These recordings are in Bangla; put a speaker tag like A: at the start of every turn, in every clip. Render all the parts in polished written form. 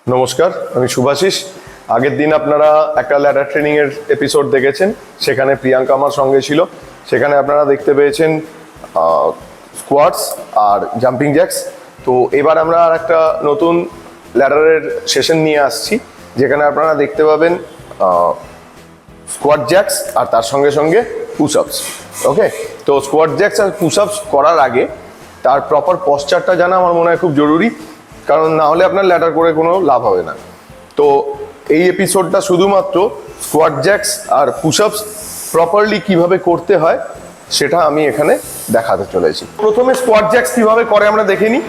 A: নমস্কার, আমি শুভাশিস। আগের দিন আপনারা একটা ল্যাডার ট্রেনিং এর এপিসোড দেখেছেন, সেখানে প্রিয়াঙ্কা আমার সঙ্গে ছিল। সেখানে আপনারা দেখতে পেয়েছেন স্কোয়াটস আর জাম্পিং জ্যাক্স। তো এবার আমরা আর একটা নতুন ল্যাডারের সেশন নিয়ে আসছি, যেখানে আপনারা দেখতে পাবেন স্কোয়াট জ্যাক্স আর তার সঙ্গে সঙ্গে পুশ আপস। ওকে, তো স্কোয়াট জ্যাক্স আর পুশ আপস করার আগে তার প্রপার পশ্চারটা জানা আমার মনে হয় খুব জরুরি, কারণ না হলে আপনার ল্যাডার করে কোনো লাভ হবে না। তো এই এপিসোডটা শুধুমাত্র স্কোয়াট জ্যাক্স আর পুশ আপস প্রপারলি কীভাবে করতে হয় সেটা আমি এখানে দেখাতে চলেছি। প্রথমে স্কোয়াট জ্যাক্স কীভাবে করে আমরা দেখে নিই।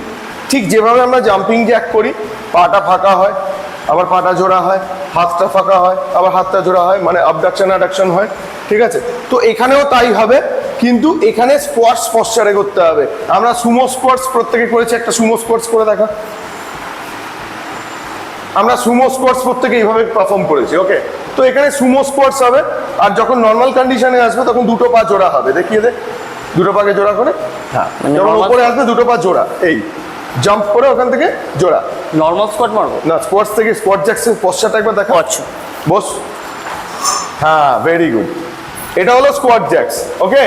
A: ঠিক যেভাবে আমরা জাম্পিং জ্যাক করি, পাটা ফাঁকা হয়, আবার পাটা জোড়া হয়, হাতটা ফাঁকা হয়, আবার হাতটা জোড়া হয়, মানে abduction adduction হয়। ঠিক আছে, তো এখানেও তাই হবে, কিন্তু এখানে স্কোয়াটস পশ্চারে করতে হবে। আমরা সুমো স্কোয়াটস প্রত্যেকে করেছি, একটা সুমো স্কোয়াটস করে দেখা। আমরা সুমো স্কোয়াটস প্রত্যেকে এইভাবে পারফর্ম করেছি। ওকে, তো এখানে সুমো স্কোয়াটস হবে, আর যখন নর্মাল কন্ডিশনে আসবে তখন দুটো পা জোড়া হবে। দেখিয়ে দে, দুটো পাকে জোড়া করে। হ্যাঁ, যখন উপরে আসবে দুটো পা জোড়া, এই জাম্প করে ওখান থেকে জোড়া।
B: নর্মাল স্কোয়াট মারবো
A: না, স্কোয়াটস থেকে স্কোয়াট জ্যাক্সের পশ্চাৎটা একবার দেখা।
B: আচ্ছা,
A: বস। হ্যাঁ, ভেরি গুড। এটা হলো স্কোয়াট জ্যাক্স। ওকে,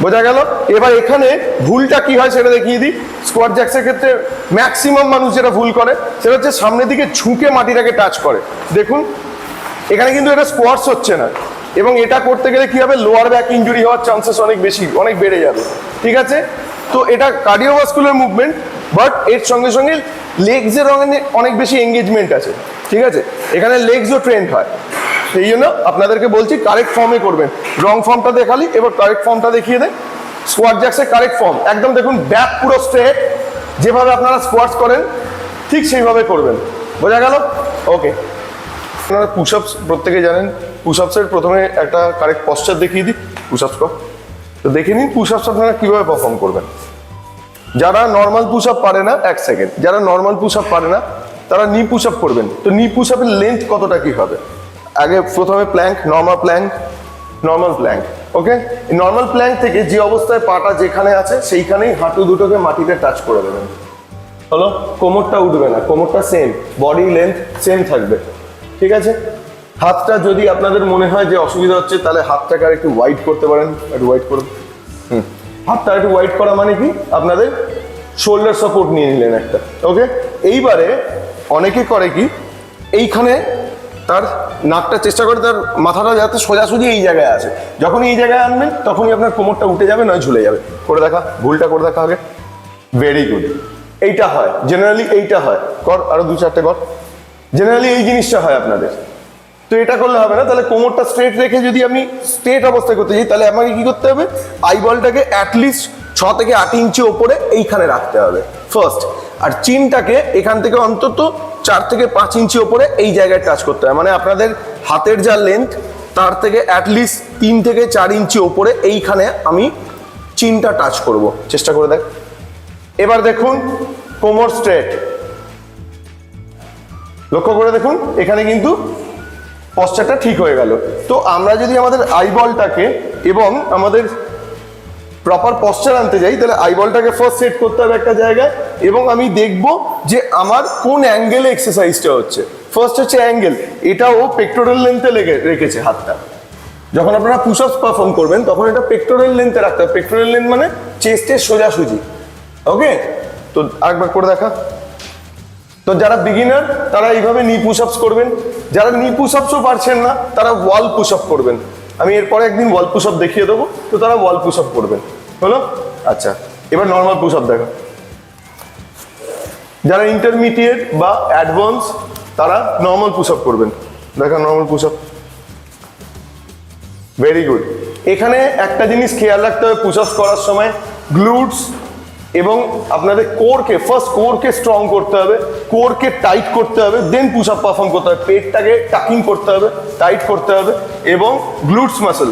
A: বোঝা গেল। এবার এখানে ভুলটা কি হয় সেটা দেখিয়ে দিই। স্কোয়াট জ্যাক্সের ক্ষেত্রে ম্যাক্সিমাম মানুষ যেটা ভুল করে সেটা হচ্ছে সামনের দিকে ঝুঁকে মাটিটাকে টাচ করে। দেখুন, এখানে কিন্তু এটা স্কোয়াটস হচ্ছে না, এবং এটা করতে গেলে কি হবে, লোয়ার ব্যাক ইনজুরি হওয়ার চান্সেস অনেক বেড়ে যাবে। ঠিক আছে, তো এটা কার্ডিওভাস্কুলার মুভমেন্ট, বাট এর সঙ্গে সঙ্গে লেগসের অনেক বেশি এঙ্গেজমেন্ট আছে। ঠিক আছে, এখানে লেগসও ট্রেন্ড হয়, সেই জন্য আপনাদেরকে বলছি কারেক্ট ফর্মে করবেন। রং ফর্মটা দেখালি, এবার কারেক্ট ফর্মটা দেখিয়ে দেয়। স্কোয়াট জ্যাক্সের কারেক্ট ফর্ম একদম দেখুন, ব্যাক পুরো স্ট্রেট, যেভাবে আপনারা স্কোয়াটস করেন ঠিক সেইভাবে করবেন। বোঝা গেল? ওকে, আপনারা পুশ আপস প্রত্যেকে জানেন। পুশ আপসের প্রথমে একটা কারেক্ট পশ্চার দেখিয়ে দিই। পুশ আপস কর, তো দেখে নিন পুশ আপস আপনারা কীভাবে পারফর্ম করবেন। যারা নর্মাল পুশ আপ পারে না, এক সেকেন্ড, যারা নর্মাল পুশ আপ পারে না তারা নি পুশ আপ করবেন। তো নি পুশ আপের লেন্থ কতটা কি হবে, আগে প্রথমে plank, normal plank, normal plank. Okay, normal plank থেকে যে অবস্থায় পাটা যেখানে আছে সেইখানেই হাঁটু দুটোকে মাটিতে টাচ করে দেবেন। হলো, কোমরটা উঠবে না, কোমরটা সেম, বডি লেন্থ সেম থাকবে। ঠিক আছে, হাতটা যদি আপনাদের মনে হয় যে অসুবিধা হচ্ছে তাহলে হাতটাকে আর একটু ওয়াইড করতে পারেন। একটু ওয়াইড করুন। হাতটা একটু ওয়াইড করা মানে কি, আপনাদের শোল্ডার সাপোর্ট নিয়ে নিলেন একটা। ওকে, এইবারে অনেকে করে কি, এইখানে তার নাকটা চেষ্টা করে তার মাথাটা যাতে সোজাসুজি এই জায়গায় আসে। যখন এই জায়গায় আনবেন তখনই আপনার কোমরটা উঠে যাবে, নয় ঝুলে যাবে। করে দেখা, ভুলটা করে দেখা আগে। ভেরি গুড, এইটা হয় জেনারেলি, এইটা হয়। কর, আরো দু চারটে কর। জেনারেলি এই জিনিসটা হয় আপনাদের। তো এটা করলে হবে না, তাহলে কোমরটা স্ট্রেট রেখে যদি আমি স্ট্রেট অবস্থায় করতে চাই তাহলে আমাকে কি করতে হবে, আইবলটাকে অ্যাটলিস্ট 6 থেকে 8 ইঞ্চি ওপরে এইখানে রাখতে হবে ফার্স্ট, আর চিনটাকে এখান থেকে অন্তত 4 থেকে 5 ইঞ্চি ওপরে এই জায়গায় টাচ করতে হবে। মানে আপনাদের হাতের যা লেন্থ তার থেকে অ্যাটলিস্ট 3 থেকে 4 ইঞ্চি ওপরে এইখানে আমি চিনটা টাচ করব। চেষ্টা করে দেখ। এবার দেখুন কোমর স্ট্রেট, লক্ষ্য করে দেখুন এখানে কিন্তু পশ্চারটা ঠিক হয়ে গেল। তো আমরা যদি আমাদের আইবলটাকে এবং আমাদের প্রপার পশ্চার আনতে যাই তাহলে আইবলটাকে ফার্স্ট সেট করতে হবে একটা জায়গায়, এবং আমি দেখব যে আমার কোন অ্যাঙ্গেলে এক্সারসাইজটা হচ্ছে। ফার্স্ট হচ্ছে অ্যাঙ্গেল, এটাও পেক্টোরাল লেন্থে রেখেছে হাতটা। যখন আপনারা পুশ আপস পারফর্ম করবেন তখন এটা পেক্টোরাল লেন্থে রাখতে হবে। পেক্টোরাল লেন্থ মানে চেস্টের সোজাসুজি। ওকে, তো আরেকবার করে দেখা। তো যারা বিগিনার তারা এইভাবে নি পুশ আপস করবেন, যারা নি পুশ আপসও পারছেন না তারা ওয়াল পুশ আপ করবেন। আমি এরপরে একদিন ওয়াল পুশ আপ দেখিয়ে দেবো, তো তারা ওয়াল পুশ আপ করবেন। হলো, আচ্ছা, এবার নর্মাল পুশ আপ দেখা। যারা ইন্টারমিডিয়েট বা অ্যাডভান্স তারা নর্মাল পুশ আপ করবেন। দেখা normal push up. Very good. এখানে একটা জিনিস খেয়াল রাখতে হবে পুশ আপস করার সময়, গ্লুটস এবং আপনাদের কোরকে, ফার্স্ট কোরকে স্ট্রং করতে হবে, কোরকে টাইট করতে হবে, দেন পুশ আপ পারফর্ম করতে হবে। পেটটাকে টাকিং করতে হবে, টাইট করতে হবে, এবং গ্লুটস মাসল,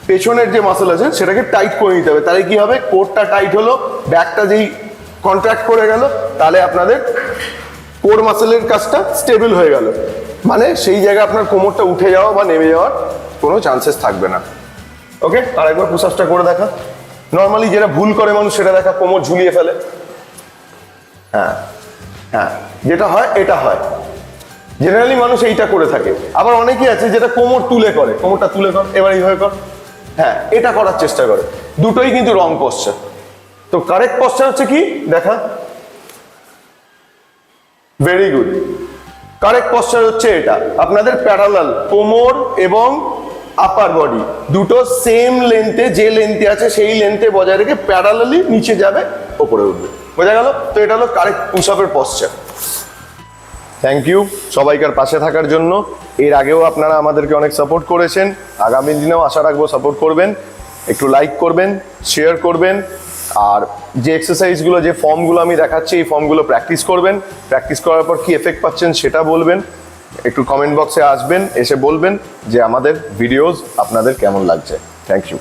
A: পেছনের যে মাসল আছে সেটাকে টাইট করে নিতে হবে। তাহলে কি হবে, কোরটা টাইট হলো, ব্যাকটা যেই কন্ট্রাক্ট করে গেল, তাহলে আপনাদের কোর মাসলের কাজটা স্টেবল হয়ে গেল। মানে সেই জায়গায় আপনার কোমরটা উঠে যাওয়া বা নেমে যাওয়ার কোনো চান্সেস থাকবে না। ওকে, আরেকবার পুশ আপসটা করে দেখা। নর্মালি যেটা ভুল করে মানুষ সেটা দেখা, কোমর ঝুলিয়ে ফেলে। হ্যাঁ, হ্যাঁ, যেটা হয় এটা হয়, জেনারেলি মানুষ এইটা করে থাকে। আবার অনেকেই আছে যেটা কোমর তুলে করে, কোমরটা তুলে কর, এবার এইভাবে কর, হ্যাঁ এটা করার চেষ্টা করে, দুটোই কিন্তু রং পশ্চার। তো কারেক্ট পশ্চার হচ্ছে কি দেখা, ভেরি গুড, কারেক্ট পশ্চার হচ্ছে এটা, আপনাদের প্যারালাল কোমর এবং আপার বডি দুটো সেম লেন্থে, যে লেন্থে আছে সেই লেন্থে বজায় রেখে প্যারালালি নিচে যাবে, ওপরে উঠবে, বোঝা গেল? তো এটা হলো কারেক্ট পুশ আপের পশ্চার। থ্যাংক ইউ সবাইকার পাশে থাকার জন্য। এর আগেও আপনারা আমাদেরকে অনেক সাপোর্ট করেছেন, আগামী দিনেও আশা রাখবো সাপোর্ট করবেন। একটু লাইক করবেন, শেয়ার করবেন, আর যে এক্সারসাইজগুলো, যে ফর্মগুলো আমি দেখাচ্ছি এই ফর্মগুলো প্র্যাকটিস করবেন। প্র্যাকটিস করার পর কি এফেক্ট পাচ্ছেন সেটা বলবেন, একটু কমেন্ট বক্সে আসবেন, এসে বলবেন যে আমাদের ভিডিওস আপনাদের কেমন লাগছে। Thank you.